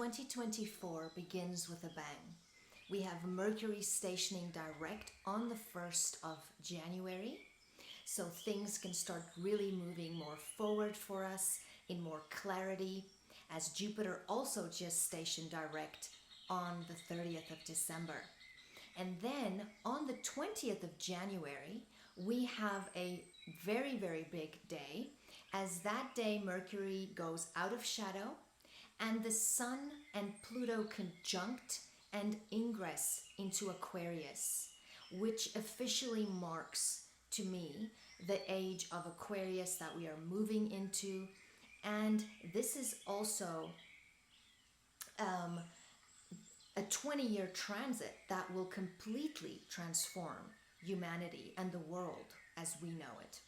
2024 begins with a bang. We have Mercury stationing direct on the 1st of January, so things can start really moving more forward for us in more clarity, as Jupiter also just stationed direct on the 30th of December. And then on the 20th of January, we have a very, very big day, as that day Mercury goes out of shadow and the Sun and Pluto conjunct and ingress into Aquarius, which officially marks, to me, the age of Aquarius that we are moving into. And this is also a 20-year transit that will completely transform humanity and the world as we know it.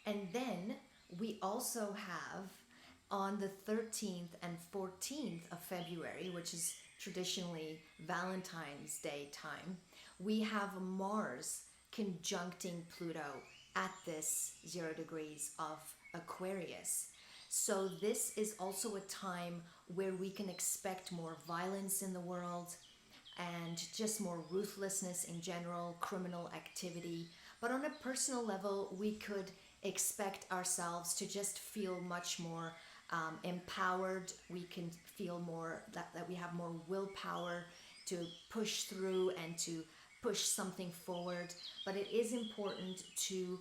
And then we also have on the 13th and 14th of February, which is traditionally Valentine's Day time, we have Mars conjuncting Pluto at this 0 degrees of Aquarius. So this is also a time where we can expect more violence in the world and just more ruthlessness in general, criminal activity. But on a personal level, we could expect ourselves to just feel much more empowered. We can feel more that we have more willpower to push through and to push something forward. But it is important to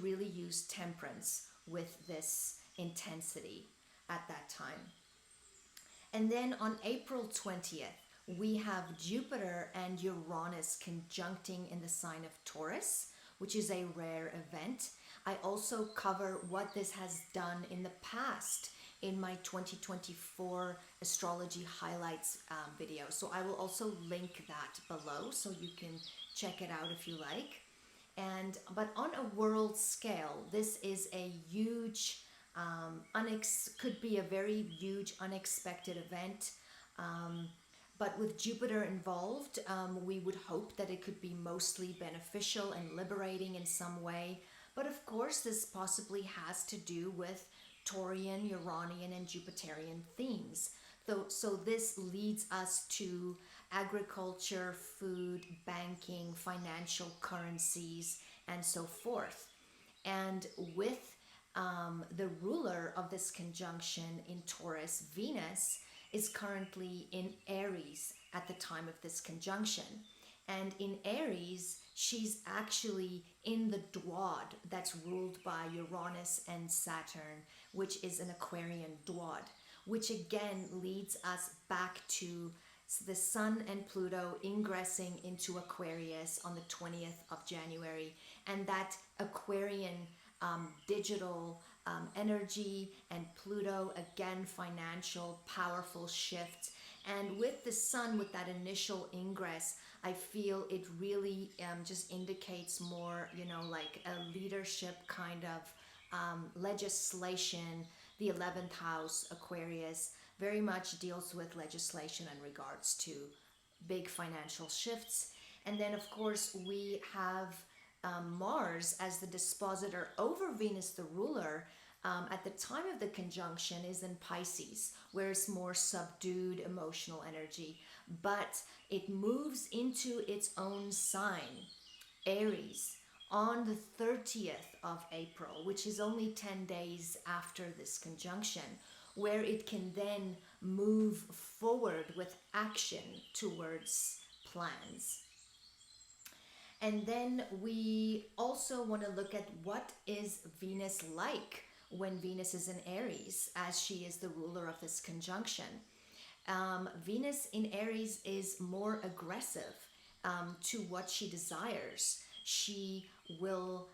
really use temperance with this intensity at that time. And then on April 20th, we have Jupiter and Uranus conjuncting in the sign of Taurus, which is a rare event. I also cover what this has done in the past in my 2024 astrology highlights video. So I will also link that below so you can check it out if you like. But on a world scale, this is a huge, could be a very huge unexpected event. But with Jupiter involved, we would hope that it could be mostly beneficial and liberating in some way. But of course, this possibly has to do with Taurian, Uranian, and Jupiterian themes. So this leads us to agriculture, food, banking, financial currencies, and so forth. And with the ruler of this conjunction in Taurus, Venus, is currently in Aries at the time of this conjunction. And in Aries, she's actually in the Duad that's ruled by Uranus and Saturn, which is an Aquarian Duad, which again leads us back to the Sun and Pluto ingressing into Aquarius on the 20th of January. And that Aquarian digital energy, and Pluto, again, financial, powerful shifts. And with the Sun, with that initial ingress, I feel it really just indicates more, like a leadership kind of legislation. The 11th house, Aquarius, very much deals with legislation in regards to big financial shifts. And then, of course, we have Mars as the dispositor over Venus, the ruler, at the time of the conjunction is in Pisces, where it's more subdued emotional energy. But it moves into its own sign, Aries, on the 30th of April, which is only 10 days after this conjunction, where it can then move forward with action towards plans. And then we also want to look at what is Venus like when Venus is in Aries, as she is the ruler of this conjunction. Venus in Aries is more aggressive to what she desires. She will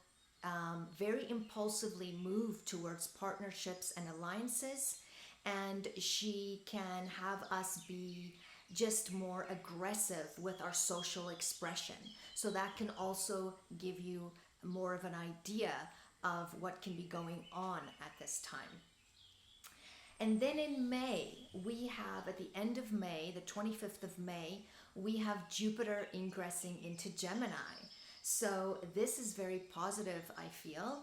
very impulsively move towards partnerships and alliances, and she can have us be just more aggressive with our social expression. So that can also give you more of an idea of what can be going on at this time. And then in May, we have, at the end of May, the 25th of May, we have Jupiter ingressing into Gemini. So this is very positive, I feel,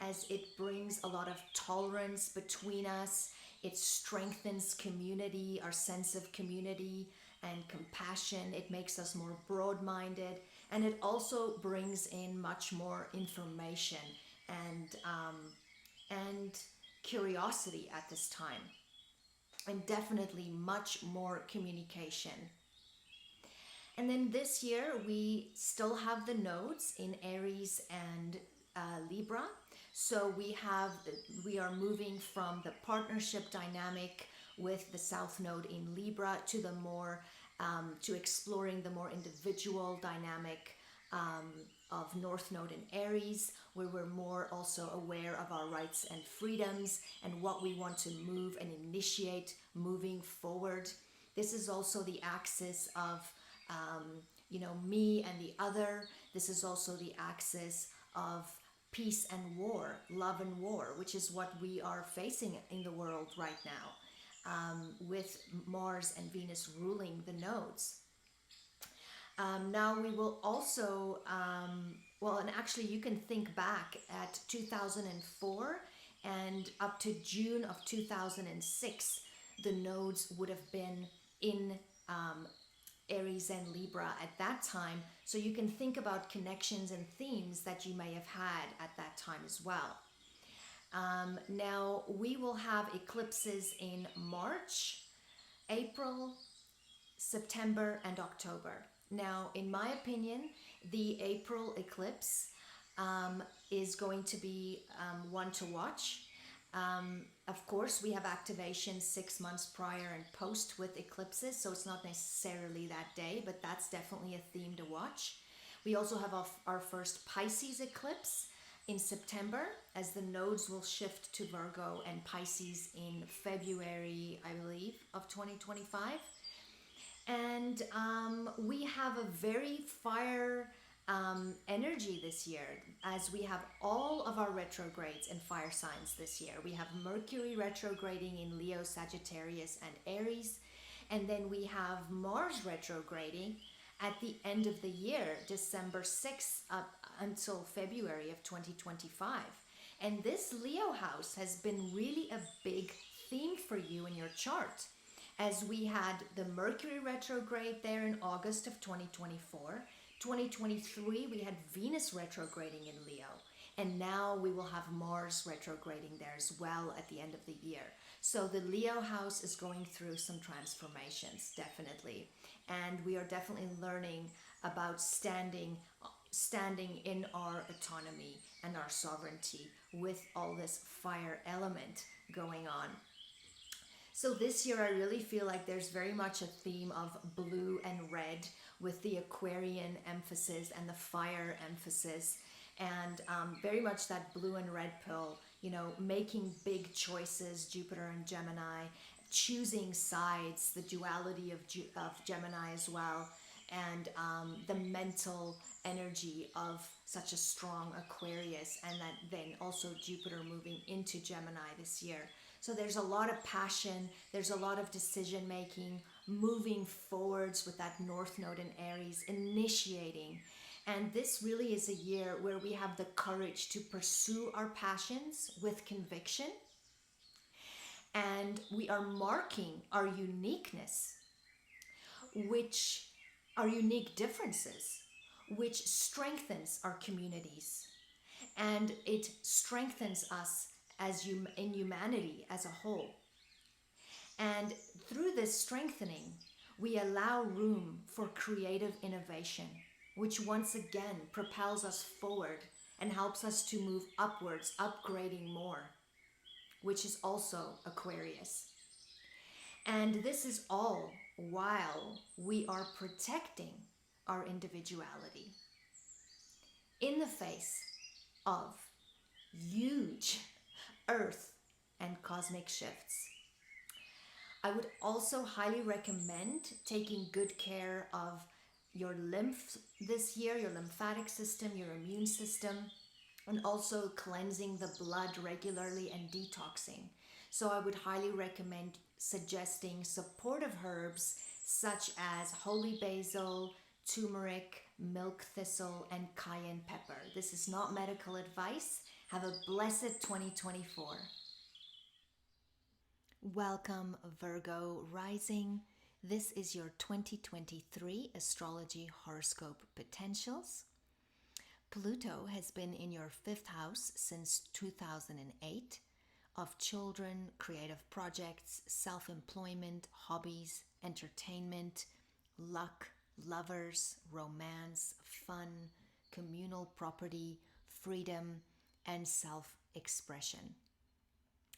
as it brings a lot of tolerance between us. It strengthens community, our sense of community and compassion. It makes us more broad-minded, and it also brings in much more information and curiosity at this time, and definitely much more communication. And then this year we still have the nodes in Aries and Libra. So we are moving from the partnership dynamic with the South Node in Libra to the more to exploring the more individual dynamic of North Node in Aries, where we're more also aware of our rights and freedoms and what we want to move and initiate moving forward. This is also the axis of me and the other. This is also the axis of peace and war, love and war, which is what we are facing in the world right now, with Mars and Venus ruling the nodes. Now we will also, and actually you can think back at 2004 and up to June of 2006, the nodes would have been in Aries and Libra at that time. So you can think about connections and themes that you may have had at that time as well. Now we will have eclipses in March, April, September, and October. Now, in my opinion, the April eclipse is going to be one to watch. Of course, we have activation 6 months prior and post with eclipses, so it's not necessarily that day, but that's definitely a theme to watch. We also have our first Pisces eclipse in September, as the nodes will shift to Virgo and Pisces in February, I believe, of 2025. And we have a very fire energy this year, as we have all of our retrogrades in fire signs this year. We have Mercury retrograding in Leo, Sagittarius, and Aries. And then we have Mars retrograding at the end of the year, December 6th up until February of 2025. And this Leo house has been really a big theme for you in your chart, as we had the Mercury retrograde there in August of 2024. 2023, we had Venus retrograding in Leo. And now we will have Mars retrograding there as well at the end of the year. So the Leo house is going through some transformations, definitely. And we are definitely learning about standing in our autonomy and our sovereignty with all this fire element going on. So this year I really feel like there's very much a theme of blue and red, with the Aquarian emphasis and the fire emphasis, and very much that blue and red pill, making big choices, Jupiter and Gemini, choosing sides, the duality of Gemini as well, and the mental energy of such a strong Aquarius, and then also Jupiter moving into Gemini this year. So there's a lot of passion, there's a lot of decision making, moving forwards with that North Node in Aries, initiating. And this really is a year where we have the courage to pursue our passions with conviction. And we are marking our uniqueness, our unique differences, which strengthens our communities. And it strengthens us in humanity as a whole. And through this strengthening, we allow room for creative innovation, which once again propels us forward and helps us to move upwards, upgrading more, which is also Aquarius. And this is all while we are protecting our individuality in the face of huge earth and cosmic shifts. I would also highly recommend taking good care of your lymph this year, your lymphatic system, your immune system, and also cleansing the blood regularly and detoxing. So I would highly recommend suggesting supportive herbs such as holy basil, turmeric, milk thistle, and cayenne pepper. This is not medical advice. Have a blessed 2024. Welcome, Virgo rising. This is your 2023 astrology horoscope potentials. Pluto has been in your fifth house since 2008 of children, creative projects, self-employment, hobbies, entertainment, luck, lovers, romance, fun, communal property, freedom, and self-expression.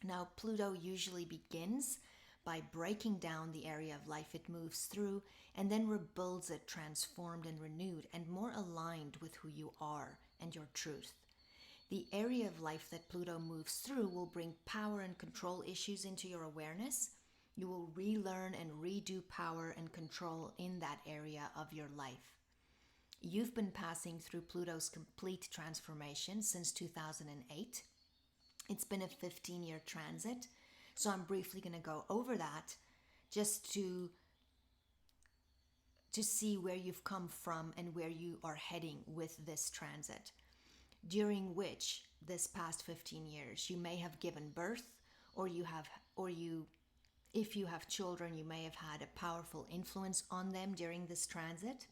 Now, Pluto usually begins by breaking down the area of life it moves through and then rebuilds it transformed and renewed and more aligned with who you are and your truth. The area of life that Pluto moves through will bring power and control issues into your awareness. You will relearn and redo power and control in that area of your life. You've been passing through Pluto's complete transformation since 2008. It's been a 15-year transit, so I'm briefly going to go over that just to see where you've come from and where you are heading with this transit. During which this past 15 years, you may have given birth, if you have children, you may have had a powerful influence on them during this transit.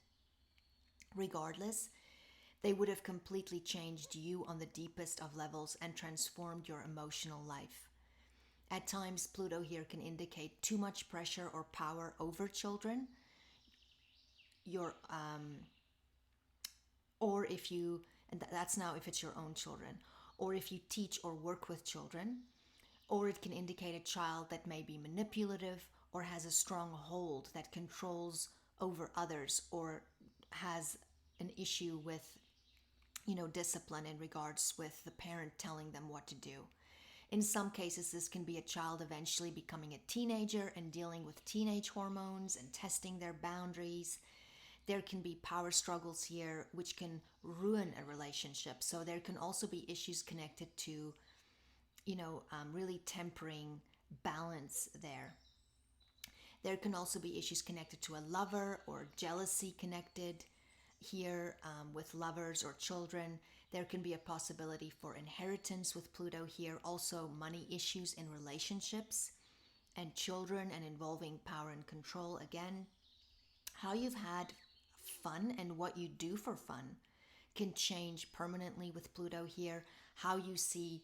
Regardless, they would have completely changed you on the deepest of levels and transformed your emotional life. At times, Pluto here can indicate too much pressure or power over children. Or if you, and that's now if it's your own children, or if you teach or work with children, or it can indicate a child that may be manipulative or has a strong hold that controls over others or has an issue with discipline in regards with the parent telling them what to do. In some cases, this can be a child eventually becoming a teenager and dealing with teenage hormones and testing their boundaries. There can be power struggles here, which can ruin a relationship. So there can also be issues connected to, really tempering balance there. There can also be issues connected to a lover or jealousy connected here with lovers or children. There can be a possibility for inheritance with Pluto here. Also money issues in relationships and children and involving power and control again. How you've had fun and what you do for fun can change permanently with Pluto here. How you see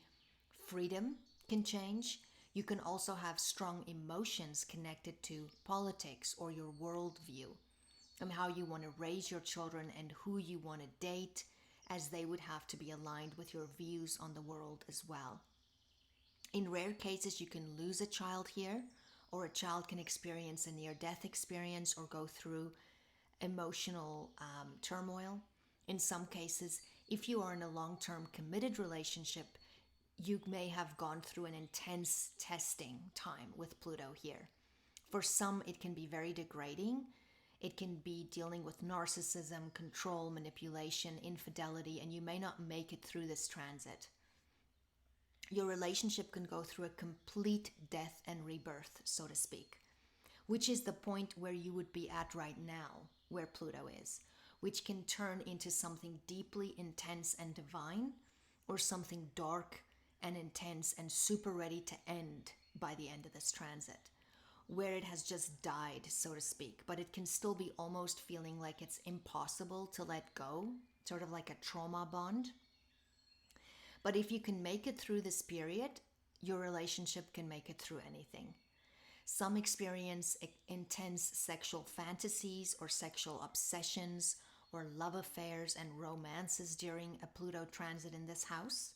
freedom can change. You can also have strong emotions connected to politics or your worldview, and how you want to raise your children and who you want to date, as they would have to be aligned with your views on the world as well. In rare cases, you can lose a child here, or a child can experience a near-death experience or go through emotional turmoil. In some cases, if you are in a long-term committed relationship, you may have gone through an intense testing time with Pluto here. For some, it can be very degrading. It can be dealing with narcissism, control, manipulation, infidelity, and you may not make it through this transit. Your relationship can go through a complete death and rebirth, so to speak, which is the point where you would be at right now, where Pluto is, which can turn into something deeply intense and divine, or something dark and intense and super ready to end by the end of this transit, where it has just died, so to speak, but it can still be almost feeling like it's impossible to let go, sort of like a trauma bond. But if you can make it through this period, your relationship can make it through anything. Some experience intense sexual fantasies or sexual obsessions or love affairs and romances during a Pluto transit in this house.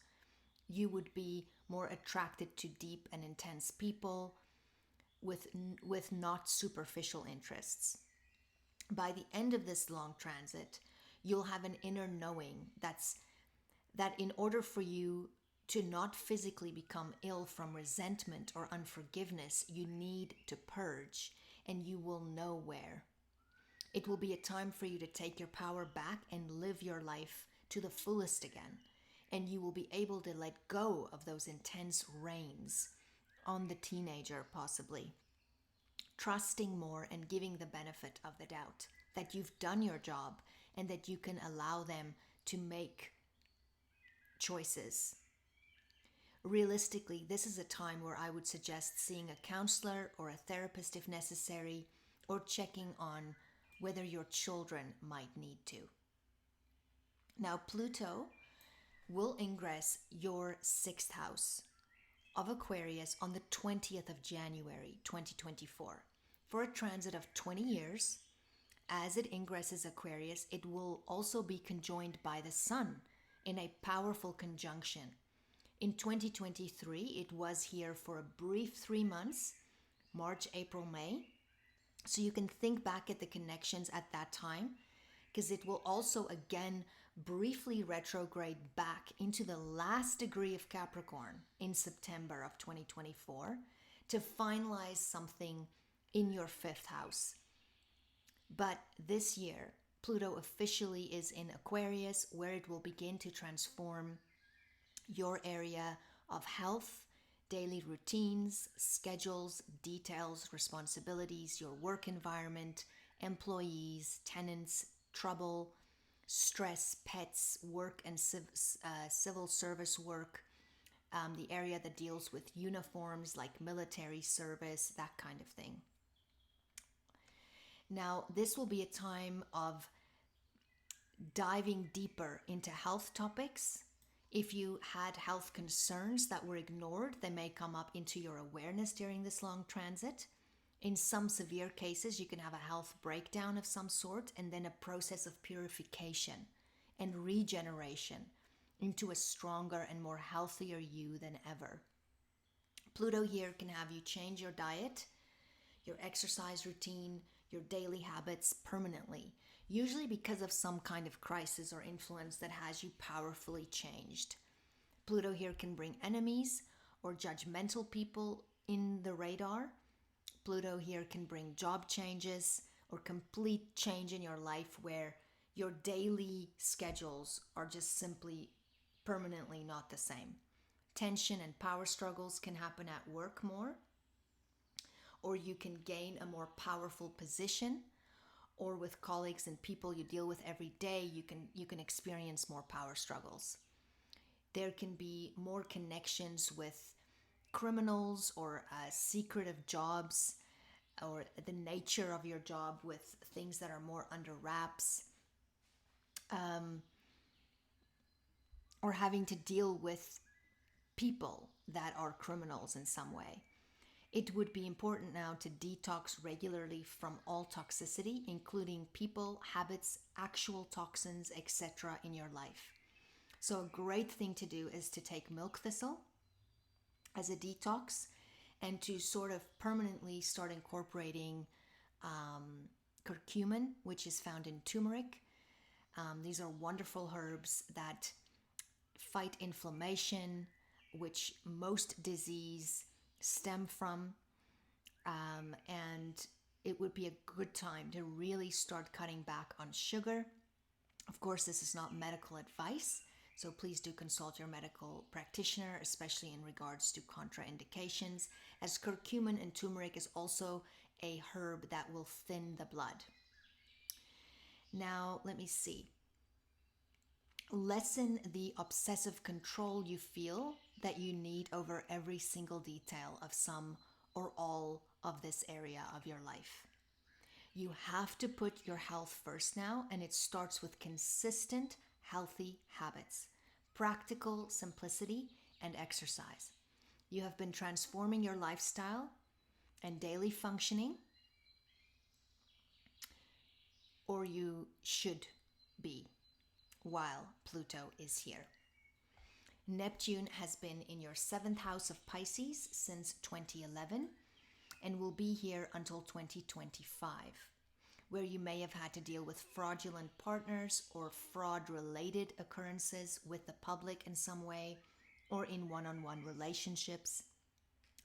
You would be more attracted to deep and intense people with not superficial interests. By the end of this long transit, you'll have an inner knowing that in order for you to not physically become ill from resentment or unforgiveness, you need to purge, and you will know where. It will be a time for you to take your power back and live your life to the fullest again, and you will be able to let go of those intense reins on the teenager, possibly. Trusting more and giving the benefit of the doubt that you've done your job and that you can allow them to make choices. Realistically, this is a time where I would suggest seeing a counselor or a therapist if necessary, or checking on whether your children might need to. Now, Pluto will ingress your sixth house of Aquarius on the 20th of January 2024 for a transit of 20 years. As it ingresses Aquarius, it will also be conjoined by the Sun in a powerful conjunction. In 2023, it was here for a brief 3 months, March, April, May. So you can think back at the connections at that time, because it will also again briefly retrograde back into the last degree of Capricorn in September of 2024 to finalize something in your fifth house. But this year, Pluto officially is in Aquarius, where it will begin to transform your area of health, daily routines, schedules, details, responsibilities, your work environment, employees, tenants, trouble, stress, pets, work and civil service work, the area that deals with uniforms like military service, that kind of thing. Now, this will be a time of diving deeper into health topics. If you had health concerns that were ignored, they may come up into your awareness during this long transit. In some severe cases, you can have a health breakdown of some sort, and then a process of purification and regeneration into a stronger and more healthier you than ever. Pluto here can have you change your diet, your exercise routine, your daily habits permanently, usually because of some kind of crisis or influence that has you powerfully changed. Pluto here can bring enemies or judgmental people in the radar. Pluto here can bring job changes or complete change in your life where your daily schedules are just simply permanently not the same. Tension and power struggles can happen at work more, or you can gain a more powerful position, or with colleagues and people you deal with every day, you can experience more power struggles. There can be more connections with criminals or secretive jobs, or the nature of your job with things that are more under wraps, or having to deal with people that are criminals in some way. It would be important now to detox regularly from all toxicity, including people, habits, actual toxins, etc. in your life. So a great thing to do is to take milk thistle as a detox, and to sort of permanently start incorporating curcumin, which is found in turmeric. These are wonderful herbs that fight inflammation, which most disease stem from, and it would be a good time to really start cutting back on sugar. Of course, this is not medical advice, so please do consult your medical practitioner, especially in regards to contraindications, as curcumin and turmeric is also a herb that will thin the blood. Now, let me see. Lessen the obsessive control you feel that you need over every single detail of some or all of this area of your life. You have to put your health first now, and it starts with consistent, healthy habits, practical simplicity, and exercise. You have been transforming your lifestyle and daily functioning, or you should be, while Pluto is here. Neptune has been in your 7th house of Pisces since 2011 and will be here until 2025, where you may have had to deal with fraudulent partners or fraud-related occurrences with the public in some way, or in one-on-one relationships,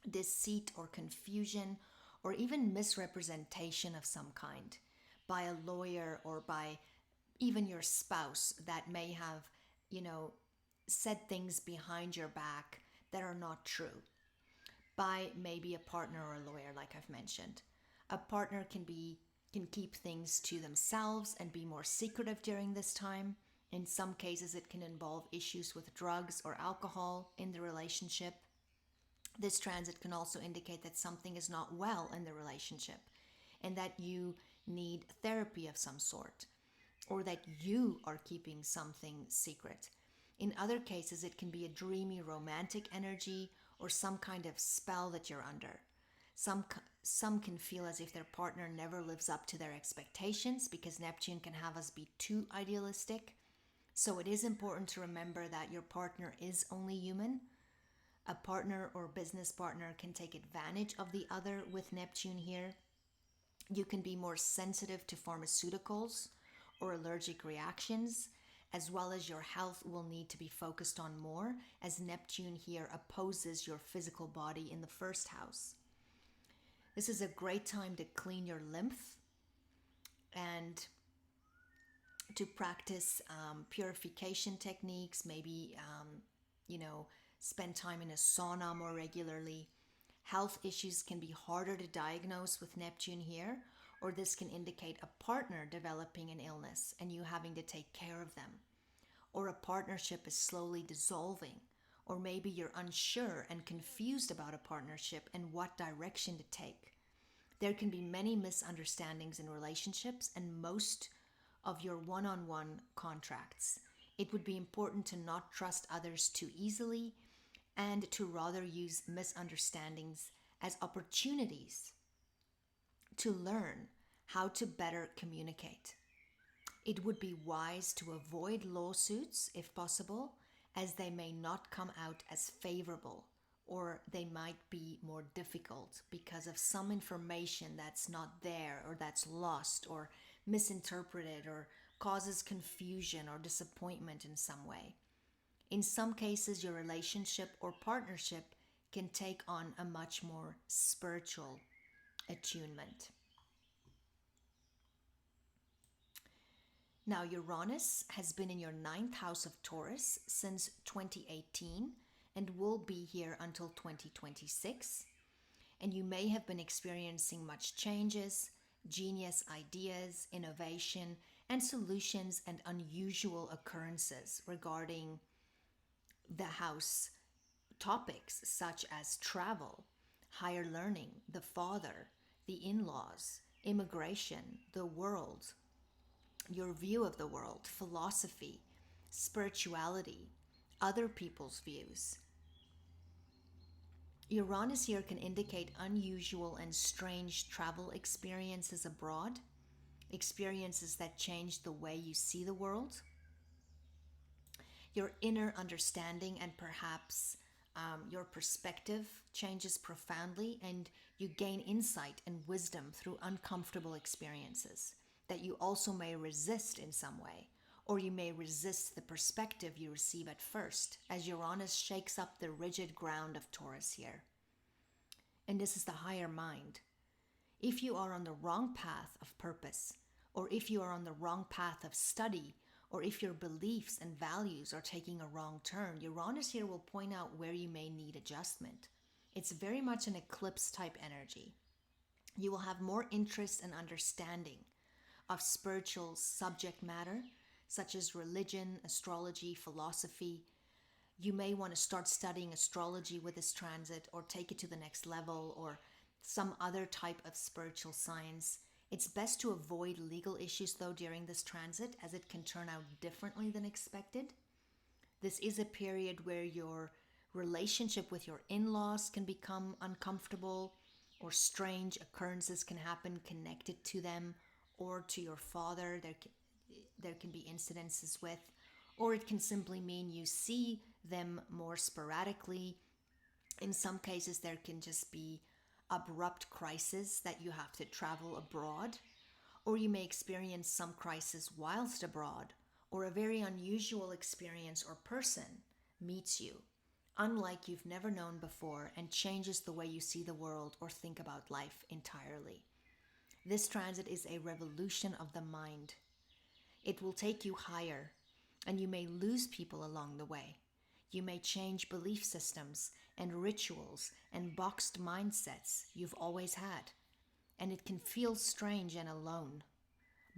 deceit or confusion, or even misrepresentation of some kind by a lawyer or by even your spouse that may have, said things behind your back that are not true, by maybe a partner or a lawyer, like I've mentioned. A partner can keep things to themselves and be more secretive during this time, In some cases, it can involve issues with drugs or alcohol in the relationship. This transit can also indicate that something is not well in the relationship and that you need therapy of some sort, or that you are keeping something secret. In other cases, it can be a dreamy romantic energy or some kind of spell that you're under. Some can feel as if their partner never lives up to their expectations, because Neptune can have us be too idealistic. So it is important to remember that your partner is only human. A partner or business partner can take advantage of the other with Neptune here. You can be more sensitive to pharmaceuticals or allergic reactions, as well as your health will need to be focused on more, as Neptune here opposes your physical body in the first house. This is a great time to clean your lymph and to practice purification techniques, maybe, spend time in a sauna more regularly. Health issues can be harder to diagnose with Neptune here, or this can indicate a partner developing an illness and you having to take care of them. Or a partnership is slowly dissolving, or maybe you're unsure and confused about a partnership and what direction to take. There can be many misunderstandings in relationships and most of your one-on-one contracts. It would be important to not trust others too easily and to rather use misunderstandings as opportunities to learn how to better communicate. It would be wise to avoid lawsuits if possible, as they may not come out as favorable, or they might be more difficult because of some information that's not there, or that's lost or misinterpreted, or causes confusion or disappointment in some way. In some cases, your relationship or partnership can take on a much more spiritual attunement. Now, Uranus has been in your ninth house of Taurus since 2018 and will be here until 2026. And you may have been experiencing much changes, genius ideas, innovation, and solutions and unusual occurrences regarding the house topics such as travel, higher learning, the father, the in-laws, immigration, the world, your view of the world, philosophy, spirituality, other people's views. Uranus here can indicate unusual and strange travel experiences abroad, experiences that change the way you see the world, your inner understanding, and perhaps your perspective changes profoundly, and you gain insight and wisdom through uncomfortable experiences that you also may resist in some way, or you may resist the perspective you receive at first, as Uranus shakes up the rigid ground of Taurus here. And this is the higher mind. If you are on the wrong path of purpose, or if you are on the wrong path of study, or if your beliefs and values are taking a wrong turn, Uranus here will point out where you may need adjustment. It's very much an eclipse type energy. You will have more interest and understanding of spiritual subject matter, such as religion, astrology, philosophy. You may want to start studying astrology with this transit, or take it to the next level, or some other type of spiritual science. It's best to avoid legal issues though during this transit, as it can turn out differently than expected. This is a period where your relationship with your in-laws can become uncomfortable, or strange occurrences can happen connected to them, or to your father there can be incidences with, or it can simply mean you see them more sporadically. In some cases, there can just be abrupt crisis that you have to travel abroad, or you may experience some crisis whilst abroad, or a very unusual experience or person meets you, unlike you've never known before, and changes the way you see the world or think about life entirely. This transit is a revolution of the mind. It will take you higher, and you may lose people along the way. You may change belief systems and rituals and boxed mindsets you've always had. And it can feel strange and alone,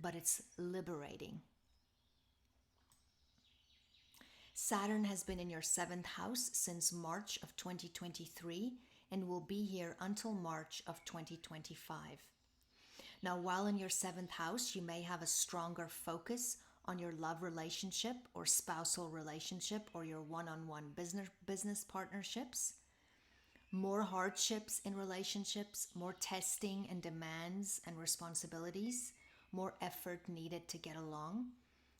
but it's liberating. Saturn has been in your 7th house since March of 2023 and will be here until March of 2025. Now, while in your 7th house, you may have a stronger focus on your love relationship or spousal relationship or your one-on-one business partnerships. More hardships in relationships, more testing and demands and responsibilities, more effort needed to get along.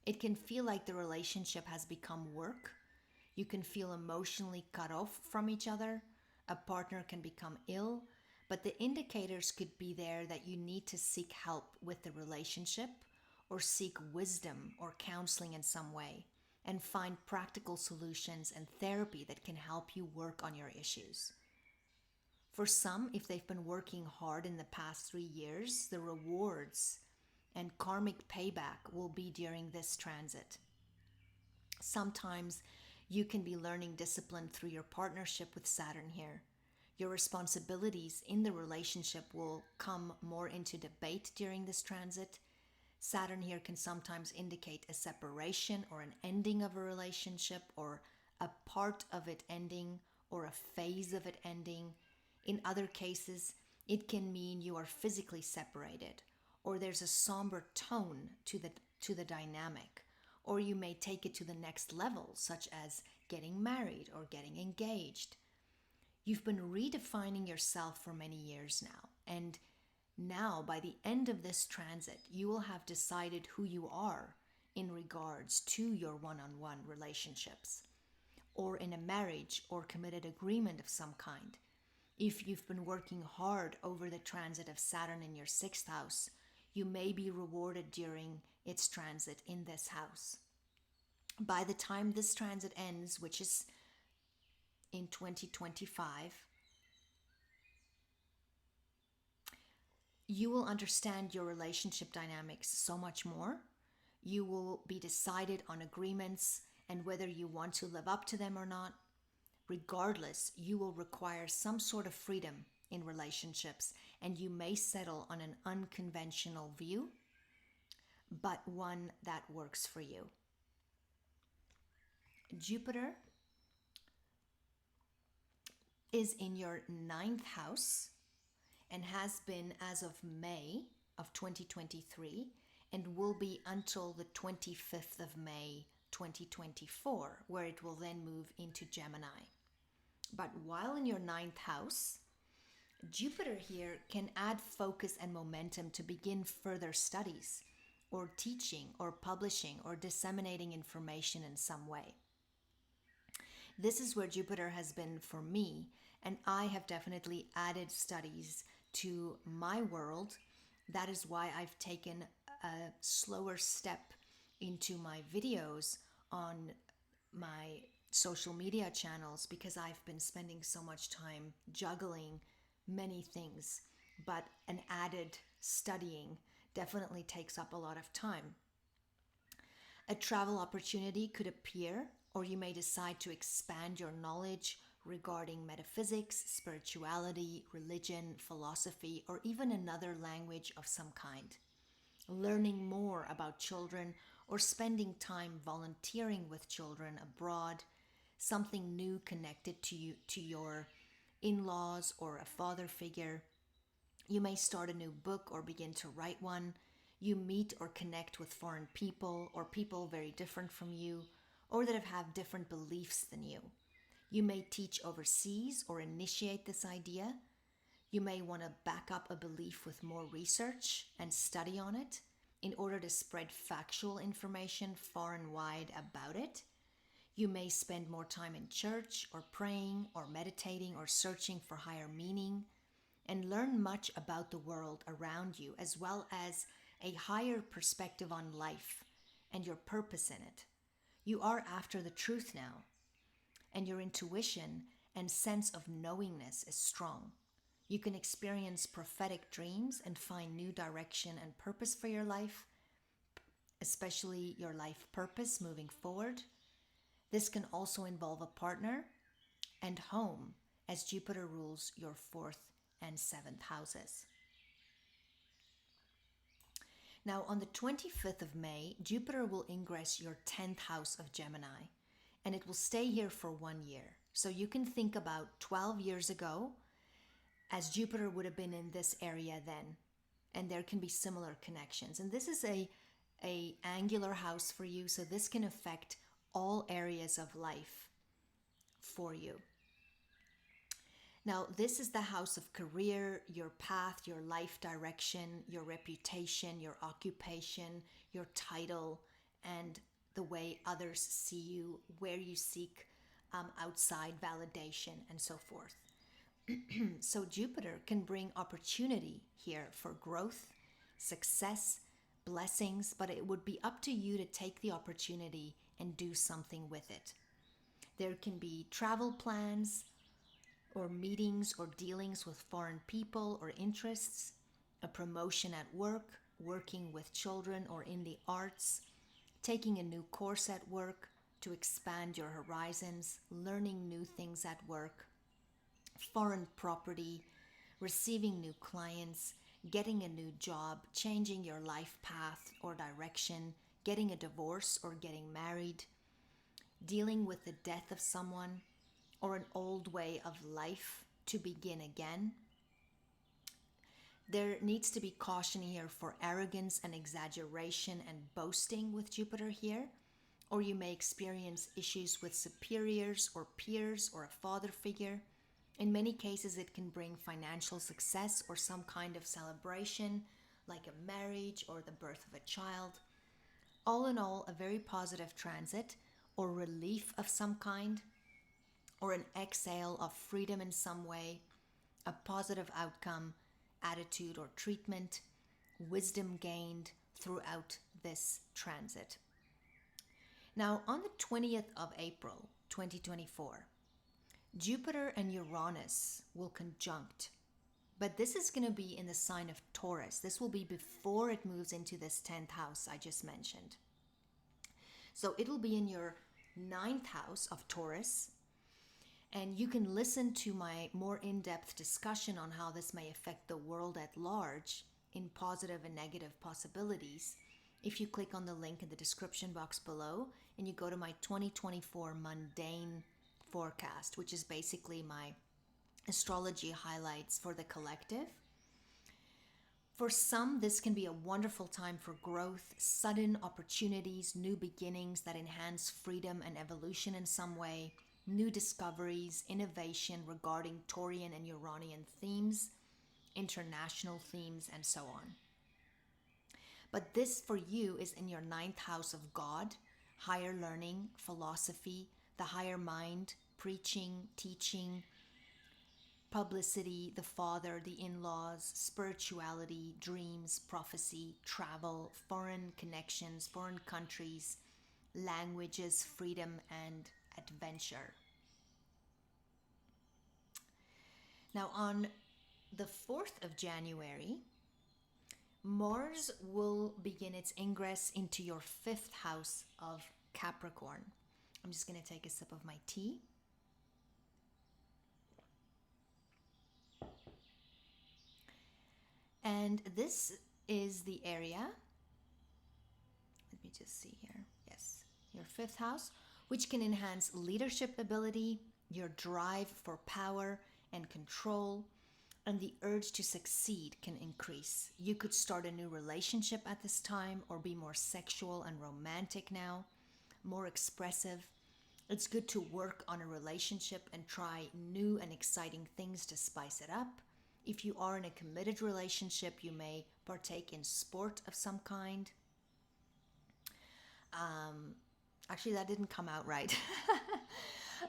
It can feel like the relationship has become work. You can feel emotionally cut off from each other. A partner can become ill, but the indicators could be there that you need to seek help with the relationship or seek wisdom or counseling in some way and find practical solutions and therapy that can help you work on your issues. For some, if they've been working hard in the past 3 years, the rewards and karmic payback will be during this transit. Sometimes you can be learning discipline through your partnership with Saturn here. Your responsibilities in the relationship will come more into debate during this transit. Saturn here can sometimes indicate a separation or an ending of a relationship, or a part of it ending, or a phase of it ending. In other cases, it can mean you are physically separated, or there's a somber tone to the dynamic, or you may take it to the next level, such as getting married or getting engaged. You've been redefining yourself for many years now, and now by the end of this transit, you will have decided who you are in regards to your one-on-one relationships, or in a marriage or committed agreement of some kind. If you've been working hard over the transit of Saturn in your 6th house, you may be rewarded during its transit in this house. By the time this transit ends, which is in 2025, you will understand your relationship dynamics so much more. You will be decided on agreements and whether you want to live up to them or not. Regardless, you will require some sort of freedom in relationships, and you may settle on an unconventional view, but one that works for you. Jupiter is in your 9th house and has been as of May of 2023 and will be until the 25th of May 2024, where it will then move into Gemini. But while in your 9th house, Jupiter here can add focus and momentum to begin further studies or teaching or publishing or disseminating information in some way. This is where Jupiter has been for me, and I have definitely added studies to my world. That is why I've taken a slower step into my videos on my social media channels, because I've been spending so much time juggling many things, but an added studying definitely takes up a lot of time. A travel opportunity could appear, or you may decide to expand your knowledge regarding metaphysics, spirituality, religion, philosophy, or even another language of some kind. Learning more about children or spending time volunteering with children abroad, something new connected to you, to your in-laws or a father figure. You may start a new book or begin to write one. You meet or connect with foreign people or people very different from you, or that have different beliefs than you. You may teach overseas or initiate this idea. You may want to back up a belief with more research and study on it in order to spread factual information far and wide about it. You may spend more time in church or praying or meditating or searching for higher meaning, and learn much about the world around you, as well as a higher perspective on life and your purpose in it. You are after the truth now, and your intuition and sense of knowingness is strong. You can experience prophetic dreams and find new direction and purpose for your life, especially your life purpose moving forward. This can also involve a partner and home, as Jupiter rules your 4th and 7th houses. Now, on the 25th of May, Jupiter will ingress your 10th house of Gemini, and it will stay here for 1 year. So you can think about 12 years ago, as Jupiter would have been in this area then, and there can be similar connections. And this is a angular house for you, so this can affect all areas of life for you. Now, this is the house of career, your path, your life direction, your reputation, your occupation, your title, and the way others see you, where you seek outside validation, and so forth. So Jupiter can bring opportunity here for growth, success, blessings, but it would be up to you to take the opportunity and do something with it. There can be travel plans or meetings or dealings with foreign people or interests, a promotion at work, working with children or in the arts, taking a new course at work to expand your horizons, learning new things at work, foreign property, receiving new clients, getting a new job, changing your life path or direction, getting a divorce or getting married, dealing with the death of someone or an old way of life to begin again. There needs to be caution here for arrogance and exaggeration and boasting with Jupiter here, or you may experience issues with superiors or peers or a father figure. In many cases, it can bring financial success or some kind of celebration, like a marriage or the birth of a child. All in all, a very positive transit or relief of some kind, or an exhale of freedom in some way, a positive outcome, attitude or treatment, wisdom gained throughout this transit. Now, on the 20th of April, 2024, Jupiter and Uranus will conjunct, but this is going to be in the sign of Taurus. This will be before it moves into this 10th house I just mentioned. So it'll be in your 9th house of Taurus, and you can listen to my more in-depth discussion on how this may affect the world at large in positive and negative possibilities if you click on the link in the description box below and you go to my 2024 mundane forecast, which is basically my astrology highlights for the collective. For some, this can be a wonderful time for growth, sudden opportunities, new beginnings that enhance freedom and evolution in some way, new discoveries, innovation regarding Taurian and Uranian themes, international themes, and so on. But this for you is in your 9th house of God, higher learning, philosophy, the higher mind, preaching, teaching, publicity, the father, the in-laws, spirituality, dreams, prophecy, travel, foreign connections, foreign countries, languages, freedom, and adventure. Now, on the 4th of January, Mars will begin its ingress into your 5th house of Capricorn. I'm just going to take a sip of my tea. And this is the area, let me just see here, yes, your 5th house, which can enhance leadership ability, your drive for power and control, and the urge to succeed can increase. You could start a new relationship at this time or be more sexual and romantic now, more expressive. It's good to work on a relationship and try new and exciting things to spice it up. If you are in a committed relationship, you may partake in sport of some kind. Actually, that didn't come out right.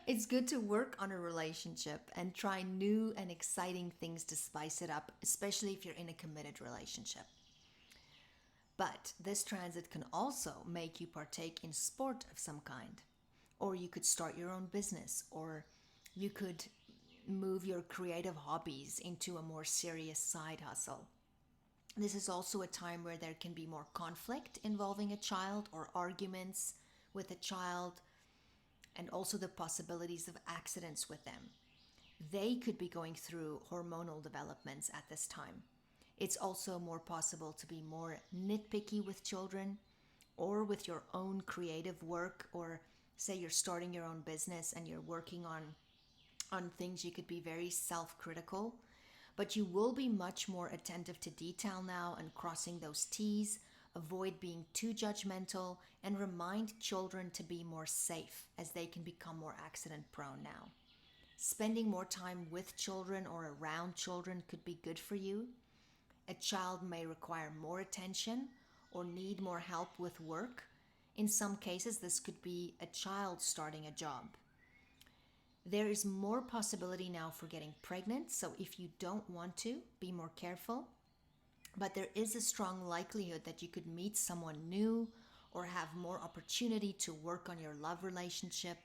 It's good to work on a relationship and try new and exciting things to spice it up, especially if you're in a committed relationship. But this transit can also make you partake in sport of some kind. Or you could start your own business, or you could move your creative hobbies into a more serious side hustle. This is also a time where there can be more conflict involving a child or arguments with a child, and also the possibilities of accidents with them. They could be going through hormonal developments at this time. It's also more possible to be more nitpicky with children or with your own creative work or say you're starting your own business and you're working on things, you could be very self-critical, but you will be much more attentive to detail now and crossing those T's. Avoid being too judgmental and remind children to be more safe as they can become more accident prone now. Spending more time with children or around children could be good for you. A child may require more attention or need more help with work. In some cases, this could be a child starting a job. There is more possibility now for getting pregnant, so if you don't want to, be more careful. But there is a strong likelihood that you could meet someone new or have more opportunity to work on your love relationship,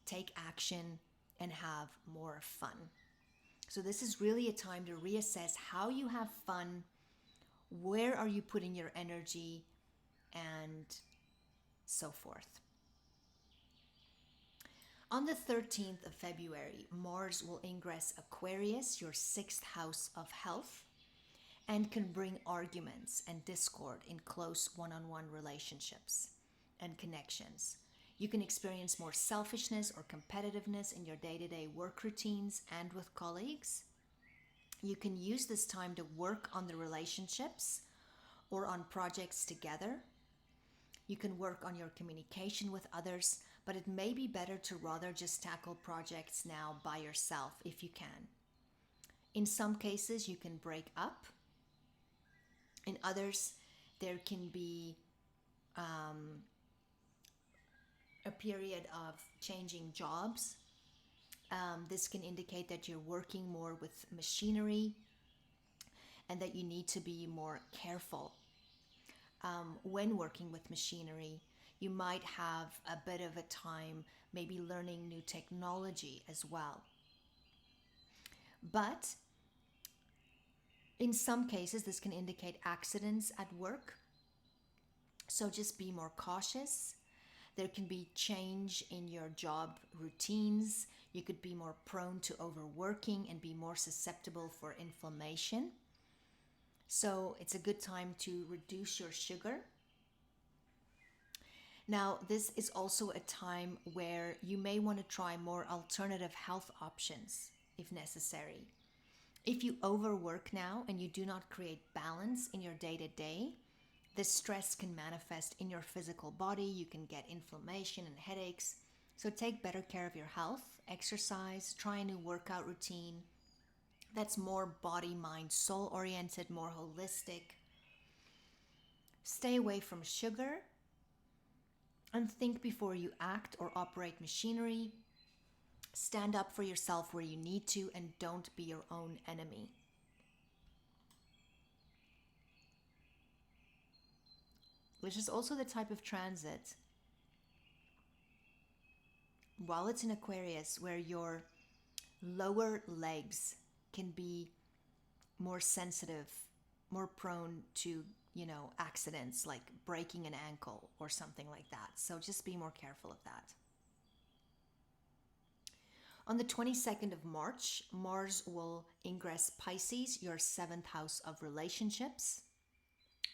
take action, and have more fun. So this is really a time to reassess how you have fun, where are you putting your energy, and so forth. On the 13th of February, Mars will ingress Aquarius, your 6th house of health, and can bring arguments and discord in close one-on-one relationships and connections. You can experience more selfishness or competitiveness in your day-to-day work routines and with colleagues. You can use this time to work on the relationships or on projects together. You can work on your communication with others, but it may be better to rather just tackle projects now by yourself if you can. In some cases, you can break up. In others, there can be a period of changing jobs. This can indicate that you're working more with machinery and that you need to be more careful. When working with machinery, you might have a bit of a time maybe learning new technology as well. But in some cases, this can indicate accidents at work. So just be more cautious. There can be change in your job routines. You could be more prone to overworking and be more susceptible for inflammation. So it's a good time to reduce your sugar. Now, this is also a time where you may want to try more alternative health options if necessary. If you overwork now and you do not create balance in your day-to-day, this stress can manifest in your physical body. You can get inflammation and headaches. So take better care of your health, exercise, try a new workout routine that's more body, mind, soul oriented, more holistic. Stay away from sugar and think before you act or operate machinery. Stand up for yourself where you need to and don't be your own enemy. Which is also the type of transit, while it's in Aquarius, where your lower legs can be more sensitive, more prone to, accidents like breaking an ankle or something like that. So just be more careful of that. On the 22nd of March, Mars will ingress Pisces, your 7th house of relationships.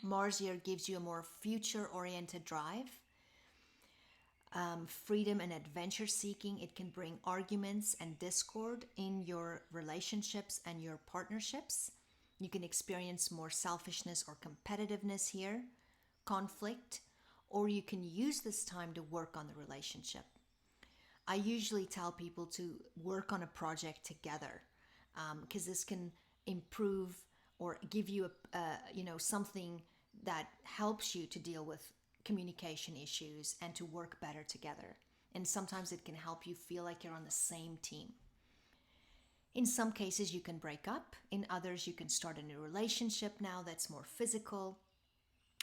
Mars here gives you a more future-oriented drive, freedom and adventure seeking. It can bring arguments and discord in your relationships and your partnerships. You can experience more selfishness or competitiveness here, conflict, or you can use this time to work on the relationship. I usually tell people to work on a project together because this can improve or give you something that helps you to deal with communication issues and to work better together. And sometimes it can help you feel like you're on the same team. In some cases, you can break up. In others, you can start a new relationship now that's more physical.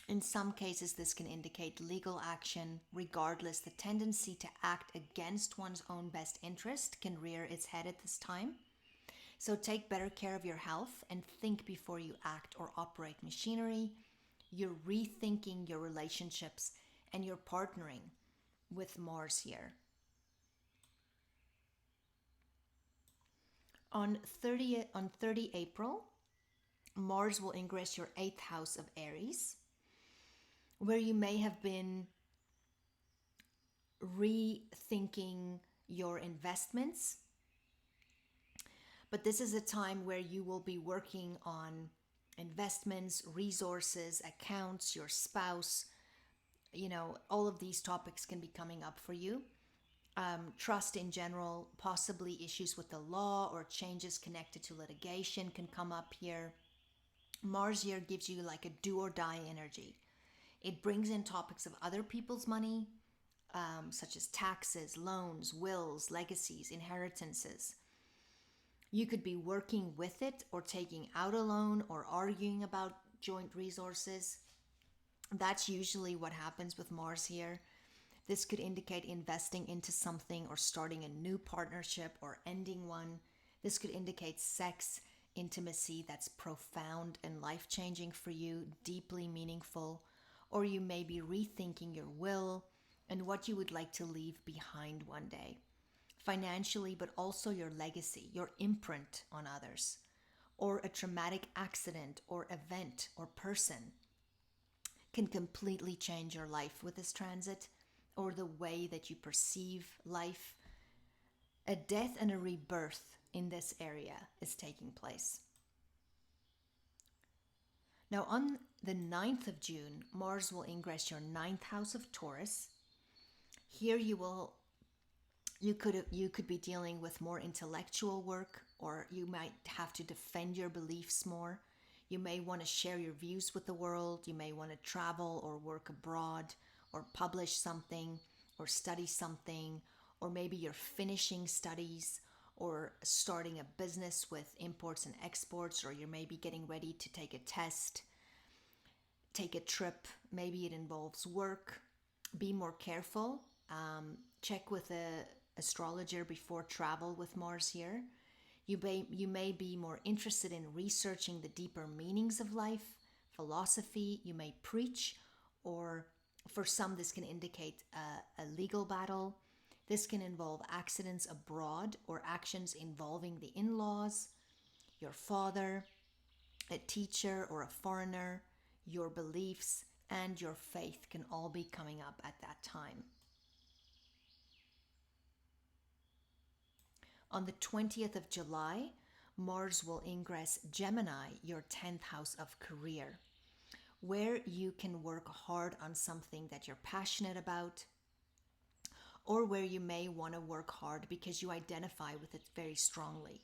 In some cases, this can indicate legal action. Regardless, the tendency to act against one's own best interest can rear its head at this time. So take better care of your health and think before you act or operate machinery. You're rethinking your relationships and you're partnering with Mars here. On 30 April, Mars will ingress your 8th house of Aries, where you may have been rethinking your investments. But this is a time where you will be working on investments, resources, accounts, your spouse. All of these topics can be coming up for you. Trust in general, possibly issues with the law or changes connected to litigation can come up here. Mars here gives you like a do or die energy. It brings in topics of other people's money, such as taxes, loans, wills, legacies, inheritances. You could be working with it or taking out a loan or arguing about joint resources. That's usually what happens with Mars here. This could indicate investing into something or starting a new partnership or ending one. This could indicate sex, intimacy that's profound and life-changing for you, deeply meaningful. Or you may be rethinking your will and what you would like to leave behind one day. Financially, but also your legacy, your imprint on others. Or a traumatic accident or event or person can completely change your life with this transit, or the way that you perceive life. A death and a rebirth in this area is taking place. Now, on the 9th of June, Mars will ingress your 9th house of Taurus. Here you could be dealing with more intellectual work, or you might have to defend your beliefs more. You may want to share your views with the world. You may want to travel or work abroad, or publish something, or study something, or maybe you're finishing studies or starting a business with imports and exports, or you're maybe getting ready to take a test, take a trip. Maybe it involves work. Be more careful. Check with an astrologer before travel with Mars here. You may be more interested in researching the deeper meanings of life, philosophy. You may preach, or for some, this can indicate a legal battle. This can involve accidents abroad or actions involving the in-laws, your father, a teacher or a foreigner. Your beliefs and your faith can all be coming up at that time. On the 20th of July, Mars will ingress Gemini, your 10th house of career, where you can work hard on something that you're passionate about, or where you may want to work hard because you identify with it very strongly.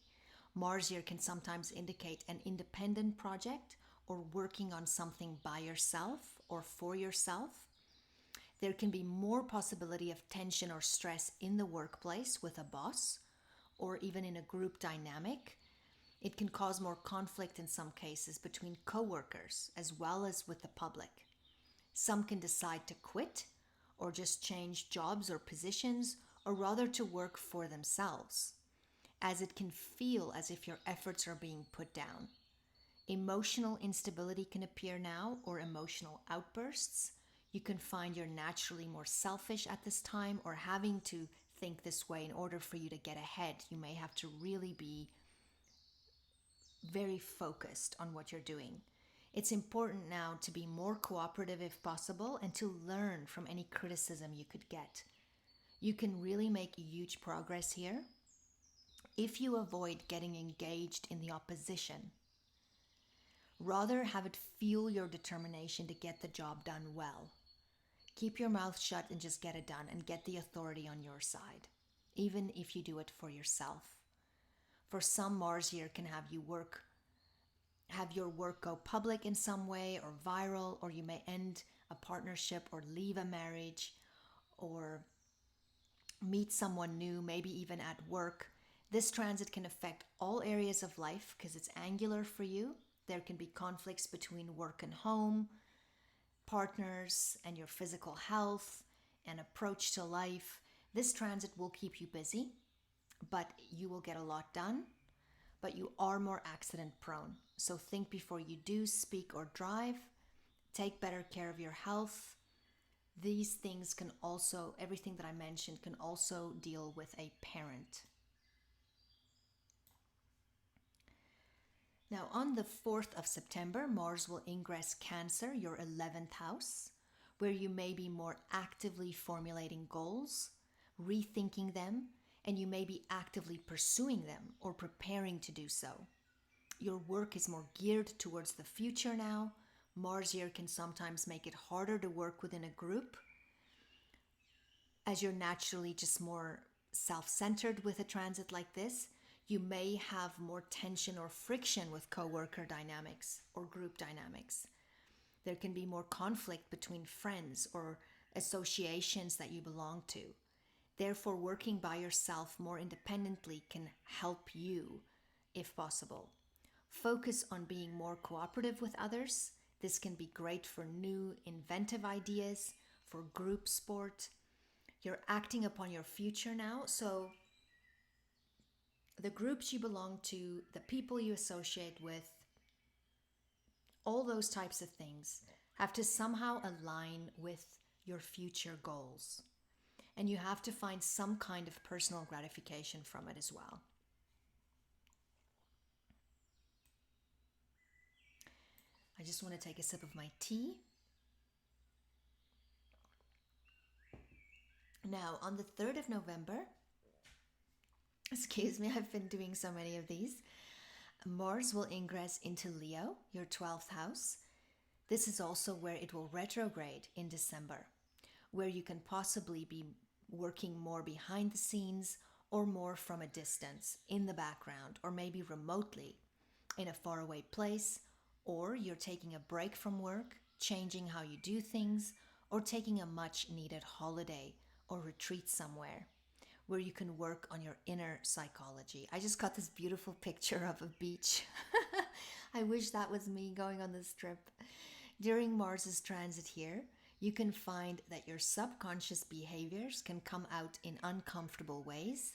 Mars here can sometimes indicate an independent project or working on something by yourself or for yourself. There can be more possibility of tension or stress in the workplace with a boss, or even in a group dynamic. It can cause more conflict in some cases between coworkers as well as with the public. Some can decide to quit or just change jobs or positions, or rather to work for themselves, as it can feel as if your efforts are being put down. Emotional instability can appear now, or emotional outbursts. You can find you're naturally more selfish at this time, or having to think this way in order for you to get ahead. You may have to really be very focused on what you're doing. It's important now to be more cooperative if possible, and to learn from any criticism you could get. You can really make huge progress here if you avoid getting engaged in the opposition. Rather, have it fuel your determination to get the job done well. Keep your mouth shut and just get it done, and get the authority on your side, even if you do it for yourself. For some, Mars here can have your work go public in some way, or viral, or you may end a partnership or leave a marriage, or meet someone new, maybe even at work. This transit can affect all areas of life because it's angular for you. There can be conflicts between work and home, partners, and your physical health and approach to life. This transit will keep you busy, but you will get a lot done. But you are more accident prone. So think before you do speak or drive. Take better care of your health. These things can also, everything that I mentioned, can also deal with a parent. Now, on the 4th of September, Mars will ingress Cancer, your 11th house, where you may be more actively formulating goals, rethinking them, and you may be actively pursuing them or preparing to do so. Your work is more geared towards the future now. Mars here can sometimes make it harder to work within a group, as you're naturally just more self-centered with a transit like this. You may have more tension or friction with coworker dynamics or group dynamics. There can be more conflict between friends or associations that you belong to. Therefore, working by yourself more independently can help you, if possible. Focus on being more cooperative with others. This can be great for new, inventive ideas, for group sport. You're acting upon your future now, so the groups you belong to, the people you associate with, all those types of things have to somehow align with your future goals. And you have to find some kind of personal gratification from it as well. I just want to take a sip of my tea. Now, on the 3rd of November, excuse me, I've been doing so many of these, Mars will ingress into Leo, your 12th house. This is also where it will retrograde in December, where you can possibly be working more behind the scenes or more from a distance, in the background, or maybe remotely in a faraway place, or you're taking a break from work, changing how you do things, or taking a much needed holiday or retreat somewhere where you can work on your inner psychology. I just got this beautiful picture of a beach. I wish that was me going on this trip. During Mars's transit here, you can find that your subconscious behaviors can come out in uncomfortable ways,